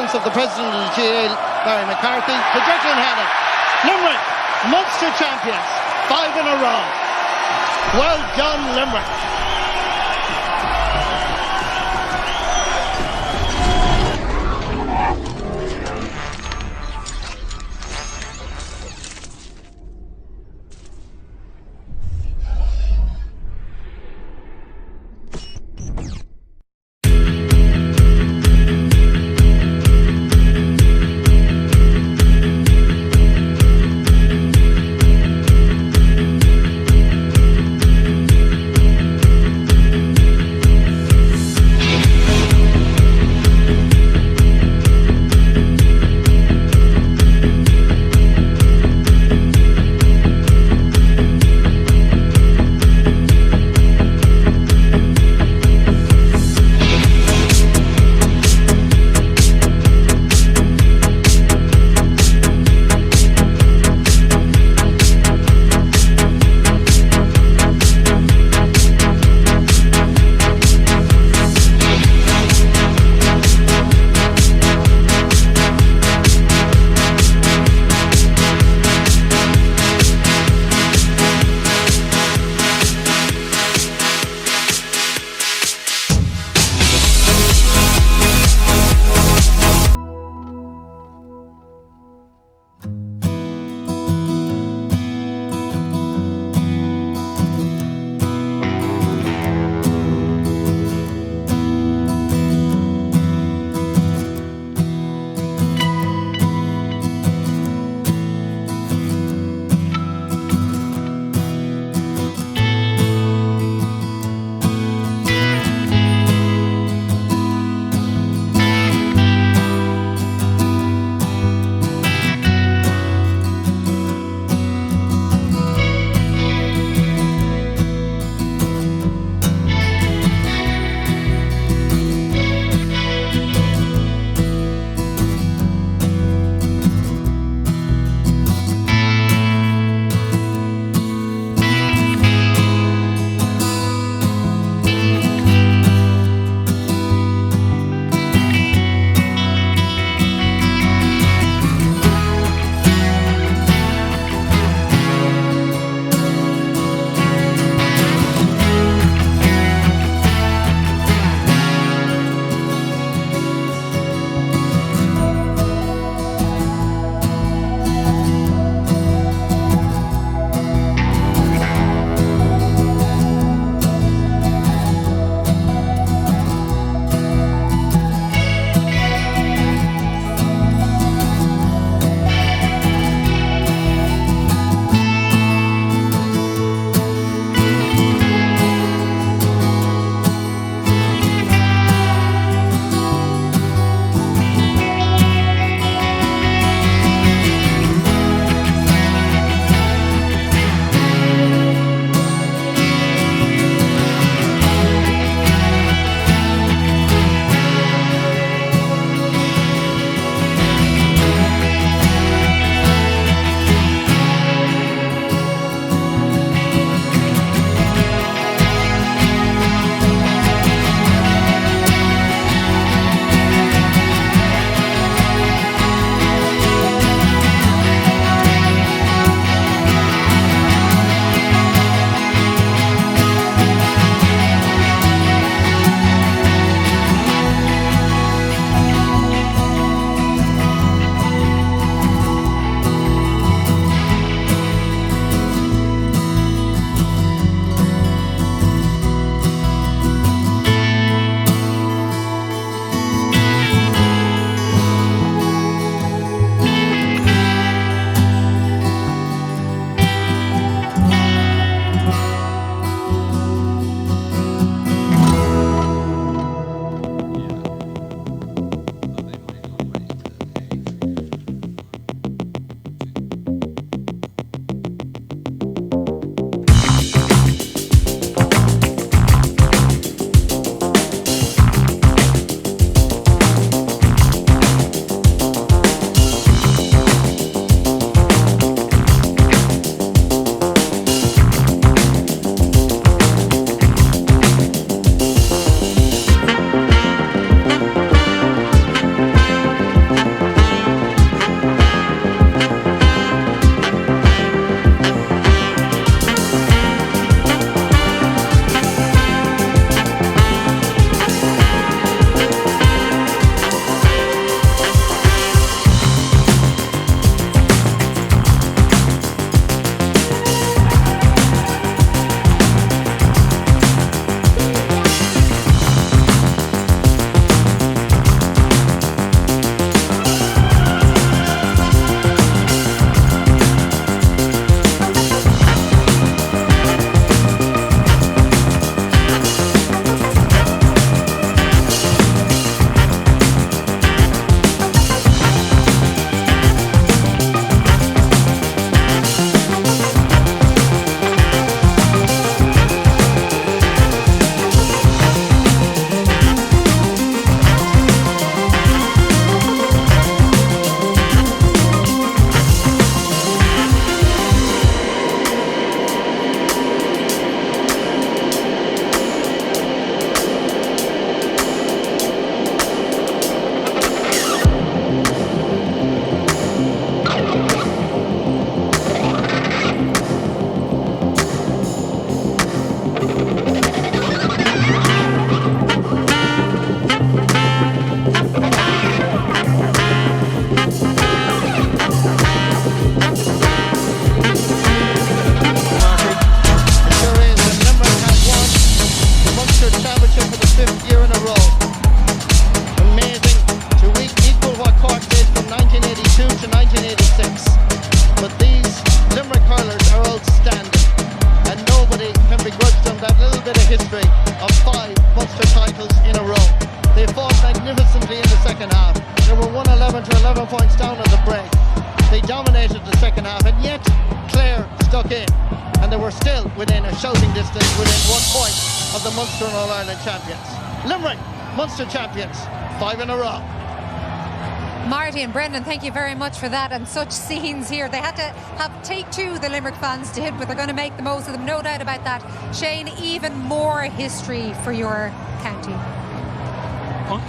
announce of the President of the GAA, Barry McCarthy. Projection had it. Limerick, Munster champions, 5 in a row. Well done, Limerick. went to 11 points down at the break. They dominated the second half, and yet Clare stuck in, and they were still within a shouting distance, within 1 point of the Munster and All-Ireland champions. Limerick, Munster champions, 5 in a row. Marty and Brendan, thank you very much for that, and such scenes here. They had to have take two, the Limerick fans did, but they're going to make the most of them, no doubt about that. Shane, even more history for your county.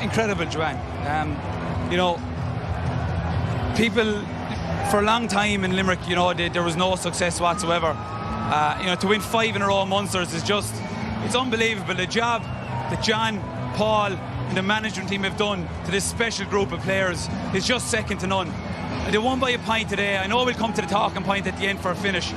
Incredible, Joanne. You know, people for a long time in Limerick, you know, there was no success whatsoever. You know, to win 5 in a row Munsters is just, it's unbelievable. The job that John, Paul and the management team have done to this special group of players is just second to none. They won by a point today. I know we'll come to the talking point at the end for a finish,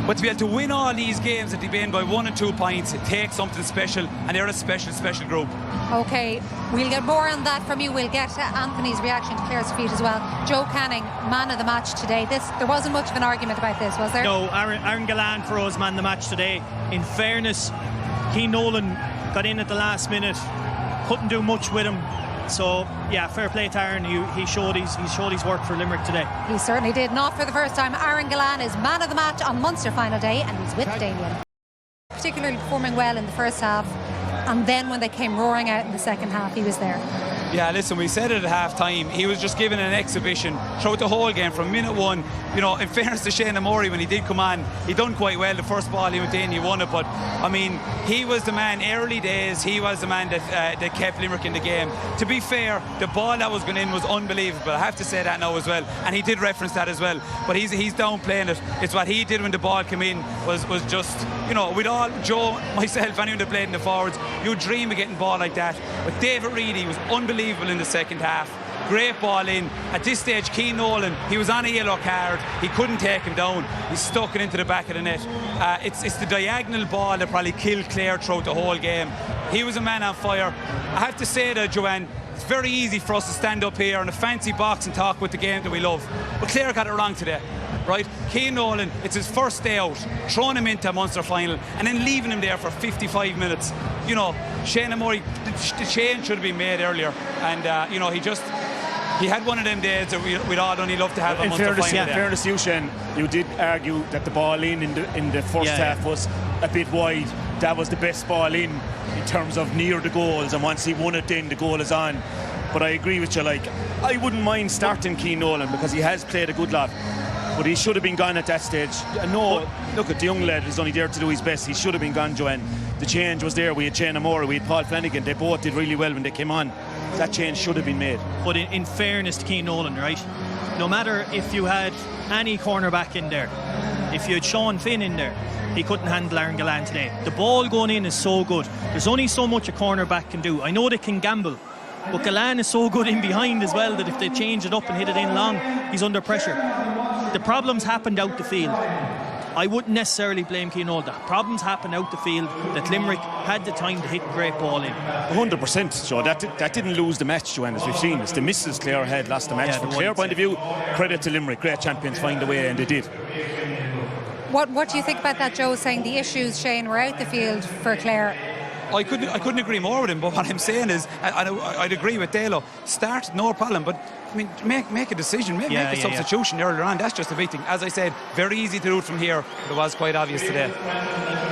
but to be able to win all these games that they've been by 1 and 2 points, it takes something special, and they're a special group. Okay, we'll get more on that from you. We'll get Anthony's reaction to Clare's defeat as well. Joe Canning, man of the match today. There wasn't much of an argument about this, was there? No, Aaron Gallant for us, man of the match today. In fairness, Cian Nolan got in at the last minute, couldn't do much with him. So yeah, fair play to Aaron. He showed his work for Limerick today. He certainly did. Not for the first time. Aaron Gallant is man of the match on Munster final day, and he's with Damien. Particularly performing well in the first half, and then when they came roaring out in the second half, he was there. Yeah, listen, we said it at half-time, he was just given an exhibition throughout the whole game from minute one. You know, in fairness to Shane Murray, when he did come on, he done quite well. The first ball he went in, he won it, but I mean, he was the man early days. He was the man that kept Limerick in the game. To be fair, the ball that was going in was unbelievable. I have to say that now as well, and he did reference that as well, but he's downplaying it. It's what he did when the ball came in was just, you know, with all, Joe, myself, anyone that played in the forwards, you dream of getting ball like that. But David Reedy was unbelievable in the second half. Great ball in. At this stage, Cian Nolan, he was on a yellow card. He couldn't take him down. He stuck it into the back of the net. It's the diagonal ball that probably killed Clare throughout the whole game. He was a man on fire. I have to say that, Joanne, it's very easy for us to stand up here in a fancy box and talk about the game that we love. But Clare got it wrong today. Right, Cian Nolan, it's his first day out, throwing him into a Munster final and then leaving him there for 55 minutes. You know, Shane Murray, the change should have been made earlier, and you know, he had one of them days that we'd all only love to have a Munster final. In fairness to you, Shane, you did argue that the ball in the first half was a bit wide. That was the best ball in terms of near the goals, and once he won it, then the goal is on. But I agree with you, like, I wouldn't mind starting Cian Nolan because he has played a good lot. But he should have been gone at that stage. No, look at the young lad is only there to do his best. He should have been gone, Joanne. The change was there. We had Shane Murray, we had Paul Flanagan. They both did really well when they came on. That change should have been made. But in fairness to Cian Nolan, right? No matter if you had any cornerback in there, if you had Sean Finn in there, he couldn't handle Aaron Gallant today. The ball going in is so good. There's only so much a cornerback can do. I know they can gamble, but Gallant is so good in behind as well that if they change it up and hit it in long, he's under pressure. The problems happened out the field. I wouldn't necessarily blame Cian Nolan. The problems happened out the field that Limerick had the time to hit great ball in. 100%, Joe. That didn't lose the match, Joanne, as we've seen. It's the misses Clare had lost the match. Yeah, From Clare point of view, credit to Limerick. Great champions find a way, and they did. What do you think about that, Joe, saying the issues, Shane, were out the field for Clare? I couldn't agree more with him, but what I'm saying is, I'd agree with Dalo. Start, no problem, but I mean, make a decision, make a substitution earlier on. That's just a big thing. As I said, very easy to do it from here, but it was quite obvious today.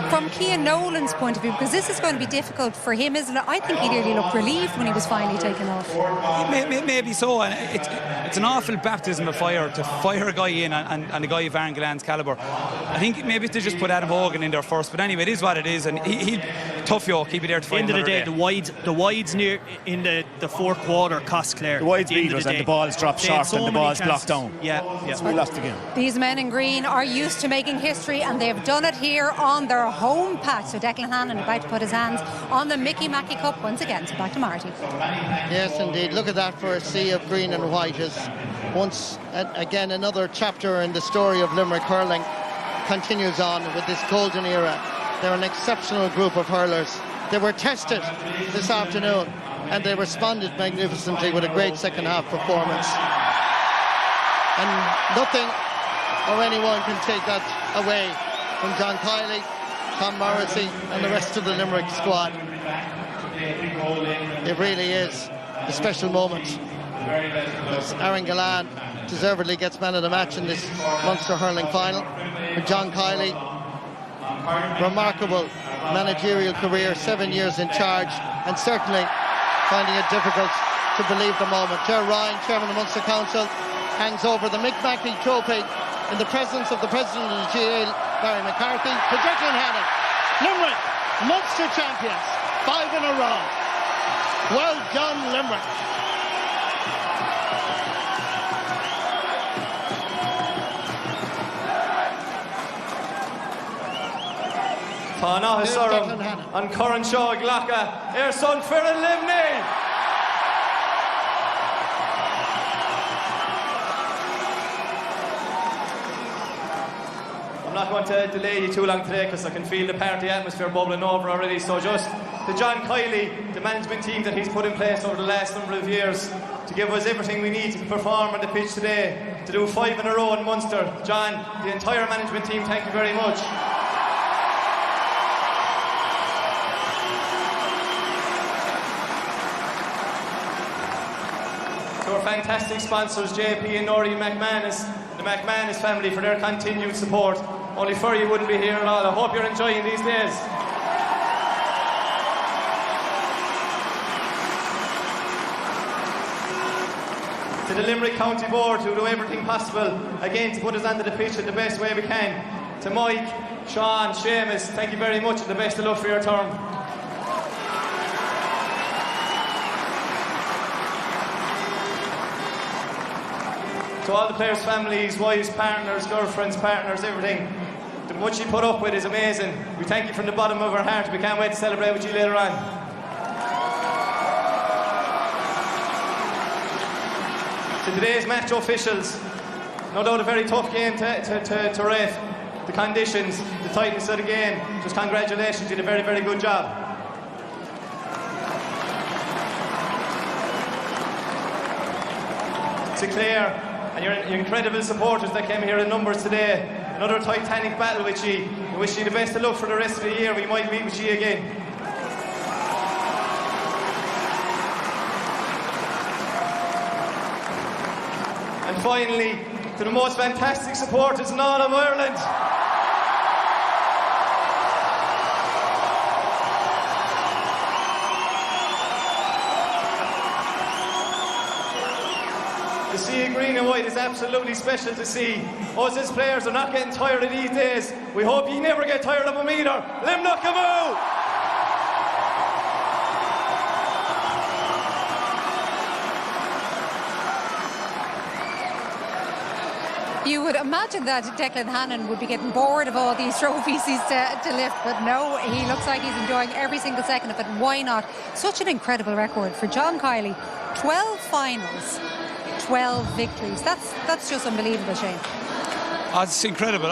From Cian Nolan's point of view, because this is going to be difficult for him, isn't it? I think he nearly looked relieved when he was finally taken off. Maybe so, and it's an awful baptism of fire to fire a guy in and a guy of Aaron Gallant's calibre. I think maybe to just put Adam Hogan in there first, but anyway, it is what it is, and he tough yo, keep it there to fight. End of the day, the wides near in the fourth quarter cost Clare. The wides beat us, and the balls dropped short and the balls blocked down. Yeah. We lost the game. These men in green are used to making history, and they've done it here on their home patch. So Declan Hannon about to put his hands on the Mickey Mackey Cup once again. So back to Marty. Yes, indeed. Look at that for a sea of green and white. As once again, another chapter in the story of Limerick hurling continues on with this golden era. They're an exceptional group of hurlers. They were tested this afternoon, and they responded magnificently with a great second half performance. And nothing or anyone can take that away from John Kiley, Tom Morrissey and the rest of the Limerick squad. It really is a special moment Aaron Gillan deservedly gets man of the match in this Munster hurling final. And John Kiley, remarkable managerial career, 7 years in charge, and certainly finding it difficult to believe the moment. Ger Ryan, chairman of the Munster Council, hands over the Mick Mackey Trophy in the presence of the president of the GAA, Barry McCarthy, to Declan Hannon. Limerick, Munster champions, 5 in a row. Well done, Limerick. Tá ná Sorum an Coran Shaw Glacha son Ferran Limney. I'm not going to delay you too long today because I can feel the party atmosphere bubbling over already. So just to John Kiley, the management team that he's put in place over the last number of years to give us everything we need to perform on the pitch today, to do 5 in a row in Munster. John, the entire management team, thank you very much. To our fantastic sponsors, JP and Norrie McManus, the McManus family, for their continued support. Only for you wouldn't be here at all. I hope you're enjoying these days. To the Limerick County Board, who do everything possible, again, to put us onto the pitch in the best way we can. To Mike, Sean, Seamus, thank you very much and the best of luck for your term. To all the players' families, wives, partners, girlfriends, partners, everything. The much you put up with is amazing. We thank you from the bottom of our heart. We can't wait to celebrate with you later on. To today's match officials, no doubt a very tough game to ref. The conditions, the tightness of the game, just congratulations, you did a very, very good job. To Claire and your incredible supporters that came here in numbers today. Another titanic battle with you. We wish you the best of luck for the rest of the year. We might meet with you again. And finally, to the most fantastic supporters in all of Ireland. To see a green and white is absolutely special to see. Us as players are not getting tired of these days. We hope you never get tired of them either. Limerick Camoo! You would imagine that Declan Hannon would be getting bored of all these trophies he's to lift, but no, he looks like he's enjoying every single second of it. Why not? Such an incredible record for John Kiley. 12 finals. 12 victories. That's just unbelievable, Shane. Oh, it's incredible.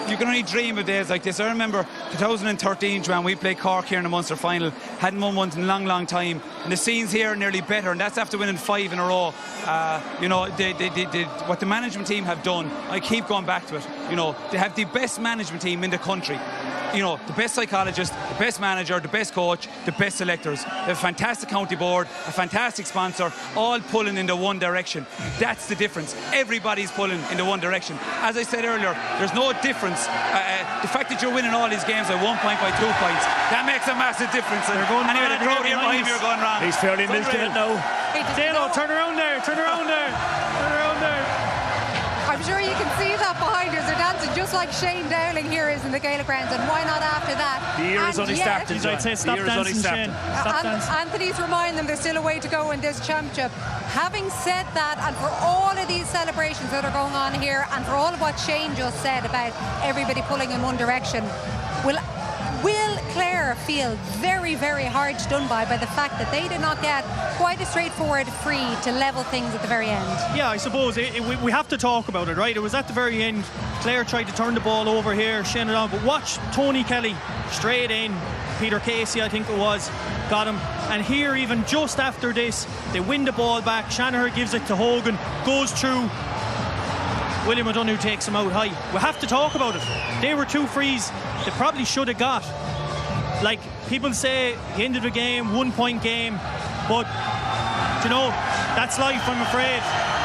You can only dream of days like this. I remember 2013 when we played Cork here in the Munster final. Hadn't won one in a long, long time. And the scenes here are nearly better, and that's after winning 5 in a row. You know, what the management team have done, I keep going back to it. You know, they have the best management team in the country. You know, the best psychologist, the best manager, the best coach, the best selectors. They have a fantastic county board, a fantastic sponsor, all pulling in the one direction. That's the difference. Everybody's pulling in the one direction. As I said earlier, there's no difference. The fact that you're winning all these games by 1 point, by 2 points, that makes a massive difference. They're going anyway, the crowd here behind me are going wrong. He's fairly milking it now. Dano, turn around there, turn around there, turn around there. I'm sure you can see that behind us. They're dancing just like Shane Dowling here is in the Gaelic grounds, and why not after that? The year is only started. I'd say stop dancing, Shane. Stop dancing. Anthony's remind them there's still a way to go in this championship. Having said that, and for all of these celebrations that are going on here, and for all of what Shane just said about everybody pulling in one direction, will Clare feel very, very hard done by the fact that they did not get quite a straightforward free to level things at the very end? Yeah, I suppose we have to talk about it, right? It was at the very end. Clare tried to turn the ball over here, shin it on, but watch Tony Kelly straight in. Peter Casey, I think it was, got him. And here, even just after this, they win the ball back. Shanahan gives it to Hogan, goes through. William O'Donoghue takes him out high. We have to talk about it. They were 2 frees they probably should have got. Like, people say, the end of the game, 1 point game, but you know, that's life, I'm afraid.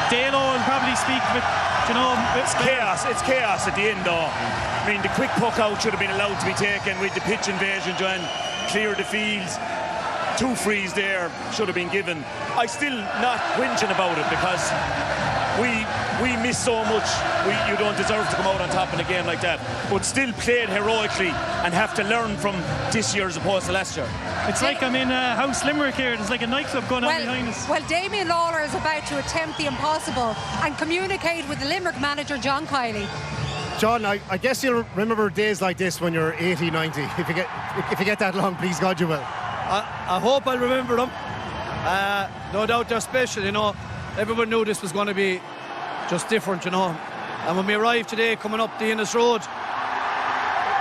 Dalo will probably speak with, you know, It's chaos at the end, though. I mean, the quick puck out should have been allowed to be taken with the pitch invasion, John. Clear the fields. 2 frees there should have been given. I still not whinging about it because we miss so much. You don't deserve to come out on top in a game like that. But still played heroically and have to learn from this year as opposed to last year. It's like I'm in House Limerick here. There's like a nightclub going on behind us. Well, Damien Lawler is about to attempt the impossible and communicate with the Limerick manager, John Kiley. John, I guess you'll remember days like this when you're 80, 90. If you get that long, please God you will. I hope I'll remember them. No doubt they're special, you know. Everyone knew this was going to be just different, you know. And when we arrived today, coming up the Innes Road,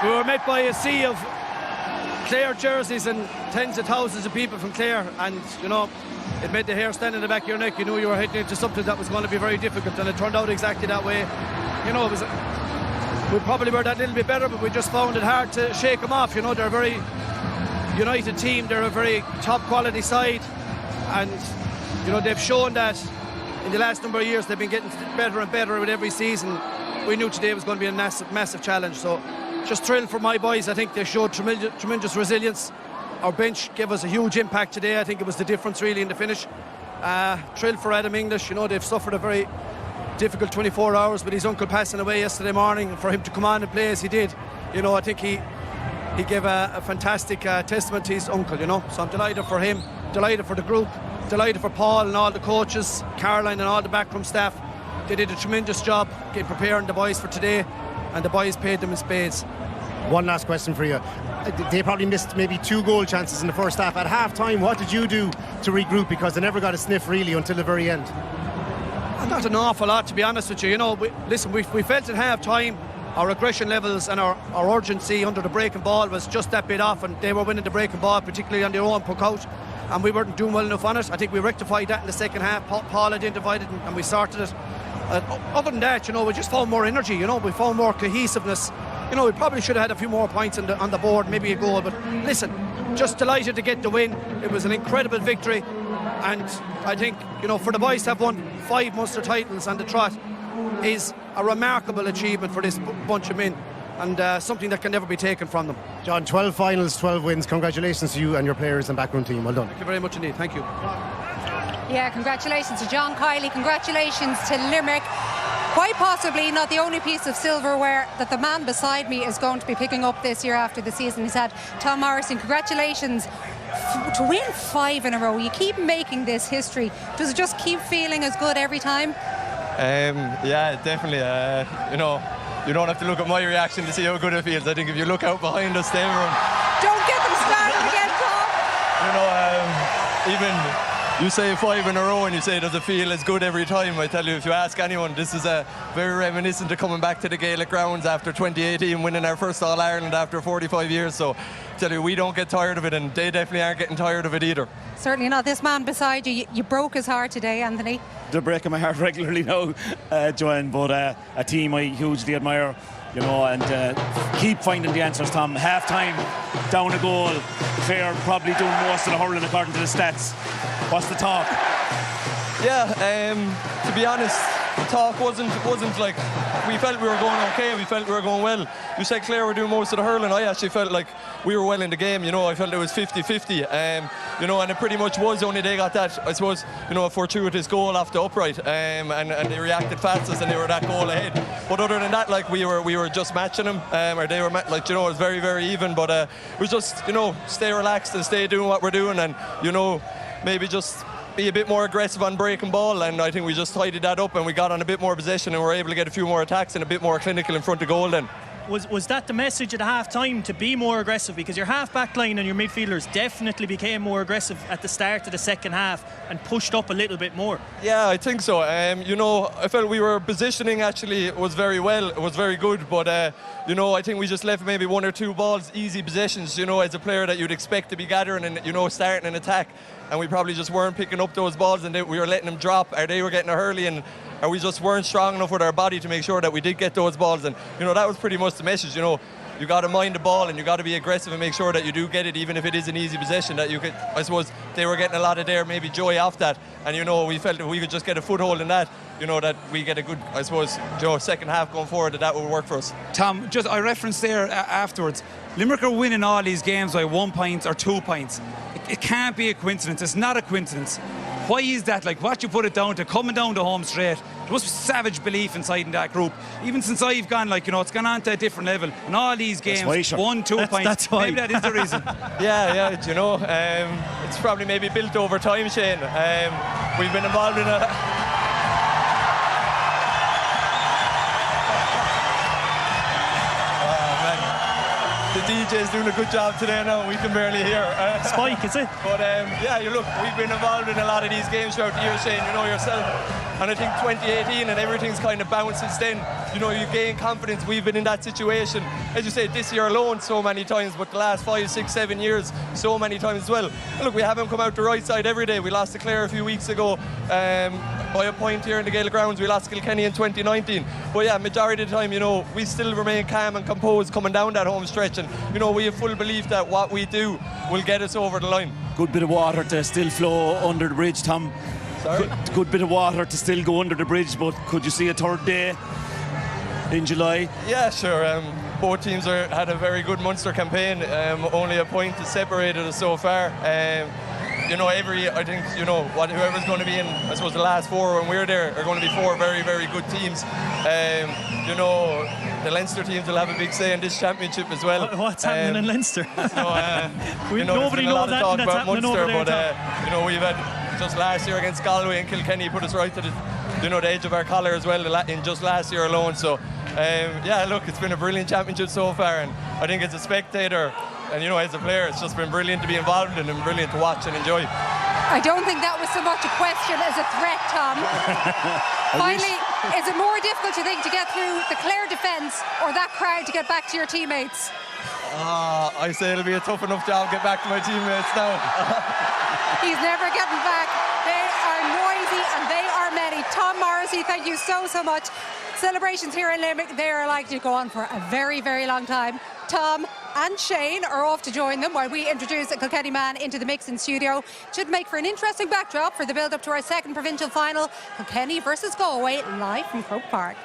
we were met by a sea of Clare jerseys and tens of thousands of people from Clare. And, you know, it made the hair stand in the back of your neck. You knew you were heading into something that was going to be very difficult. And it turned out exactly that way. You know, we probably were that little bit better, but we just found it hard to shake them off. You know, they're a very united team. They're a very top quality side. And, you know, they've shown that in the last number of years they've been getting better and better with every season. We knew today was going to be a massive challenge. So just thrilled for my boys. I think they showed tremendous resilience. Our bench gave us a huge impact today. I think it was the difference really in the finish. Thrilled for Adam English. You know, they've suffered a very difficult 24 hours with his uncle passing away yesterday morning, and for him to come on and play as he did, you know, I think he gave a fantastic testament to his uncle, you know. So I'm delighted for him, delighted for the group, delighted for Paul and all the coaches, Caroline and all the backroom staff. They did a tremendous job getting preparing the boys for today, and the boys paid them in spades. One last question for you. They probably missed maybe 2 goal chances in the first half. At half time, what did you do to regroup? Because they never got a sniff really until the very end. Not an awful lot, to be honest with you. You know, we felt at half time our aggression levels and our urgency under the breaking ball was just that bit off, and they were winning the breaking ball, particularly on their own puck out, and we weren't doing well enough on it. I think we rectified that in the second half. Paul identified it and we sorted it. Other than that, you know, we just found more energy, you know, we found more cohesiveness. You know, we probably should have had a few more points on the board, maybe a goal, but listen, just delighted to get the win. It was an incredible victory, and I think, you know, for the boys to have won 5 Munster titles on the trot is a remarkable achievement for this bunch of men, and something that can never be taken from them. John, 12 finals, 12 wins. Congratulations to you and your players and backroom team. Well done. Thank you very much indeed. Thank you. Yeah, congratulations to John Kiley, congratulations to Limerick. Quite possibly not the only piece of silverware that the man beside me is going to be picking up this year after the season he's had. Tom Morrison, congratulations. To win 5 in a row, you keep making this history. Does it just keep feeling as good every time? Yeah, definitely. You know, you don't have to look at my reaction to see how good it feels. I think if you look out behind us, they were... Don't get them started again, Tom. You know, even you say 5 in a row and you say, does it feel as good every time? I tell you, if you ask anyone, this is very reminiscent of coming back to the Gaelic grounds after 2018, winning our first All-Ireland after 45 years. So I tell you, we don't get tired of it, and they definitely aren't getting tired of it either. Certainly not. This man beside you, you broke his heart today, Anthony. They're breaking my heart regularly now, Joanne, but a team I hugely admire, you know, and keep finding the answers, Tom. Half time, down a goal, Clare probably doing most of the hurling according to the stats. What's the talk? Yeah, to be honest, the talk wasn't like we felt we were going okay, we felt we were going well. You said Clare were doing most of the hurling. I actually felt like we were well in the game, you know. I felt it was 50-50, you know, and it pretty much was. Only they got that, I suppose, you know, a fortuitous goal off the upright, and they reacted fastest and they were that goal ahead. But other than that, like we were just matching them, or they were like, you know, it was very, very even. But it was just, you know, stay relaxed and stay doing what we're doing, and, you know, maybe just be a bit more aggressive on breaking ball, and I think we just tidied that up and we got on a bit more possession and were able to get a few more attacks and a bit more clinical in front of goal then. Was that the message at half time, to be more aggressive? Because your half back line and your midfielders definitely became more aggressive at the start of the second half and pushed up a little bit more. Yeah, I think so. You know, I felt we were positioning actually was very well, it was very good, but you know, I think we just left maybe 1 or 2 balls, easy possessions, you know, as a player that you'd expect to be gathering and, you know, starting an attack, and we probably just weren't picking up those balls, and we were letting them drop, or they were getting a hurley, and or we just weren't strong enough with our body to make sure that we did get those balls. And, you know, that was pretty much the message, you know. you got to mind the ball and you got to be aggressive and make sure that you do get it, even if it is an easy possession. That you could, I suppose, they were getting a lot of there, maybe joy off that, and we felt that we could just get a foothold in that. That we get a good, I suppose, second half going forward, that would work for us. Tom, I referenced there afterwards, Limerick are winning all these games by 1 point or 2 points. It can't be a coincidence. It's not a coincidence. Why is that? Like, what you put it down to? Coming down the home straight. There was savage belief inside in that group. Even since I've gone, it's gone on to a different level. And all these games, 1, 2 points. That's why. Maybe that is the reason. It's probably maybe built over time, Shane. We've been involved in a... The DJ's doing a good job today now, we can barely hear. Spike, is it? But we've been involved in a lot of these games throughout the year, Shane, yourself. And I think 2018 and everything's kind of bounced since then. You gain confidence. We've been in that situation, as you say, this year alone so many times, but the last 5, 6, 7 years so many times as well. And look, we haven't come out the right side every day. We lost to Clare a few weeks ago by a point here in the Gaelic grounds. We lost to Kilkenny in 2019. But yeah, majority of the time, we still remain calm and composed coming down that home stretch. And, we have full belief that what we do will get us over the line. Good bit of water to still flow under the bridge, Tom. Sorry? Good bit of water to still go under the bridge, but could you see a third day in July? Yeah, sure. Both teams had a very good Munster campaign. Only a point has separated us so far. I think, whoever's going to be in, I suppose, the last 4 when we're there are going to be 4 very, very good teams. The Leinster teams will have a big say in this championship as well. What's happening in Leinster? Nobody knows that talk about Munster, but we've had just last year against Galway and Kilkenny put us right to the edge of our collar as well in just last year alone. So it's been a brilliant championship so far, and I think as a spectator and as a player, it's just been brilliant to be involved in and brilliant to watch and enjoy. I don't think that was so much a question as a threat, Tom. Finally, is it more difficult, you think, to get through the Clare defence or that crowd to get back to your teammates? I say it'll be a tough enough job to get back to my teammates now. He's never getting back. They are noisy and they are many. Tom Morrissey, thank you so much. Celebrations here in Limerick, they are likely to go on for a very, very long time. Tom and Shane are off to join them while we introduce a Kilkenny man into the mix in studio. Should make for an interesting backdrop for the build-up to our second provincial final, Kilkenny versus Galway, live from Croke Park.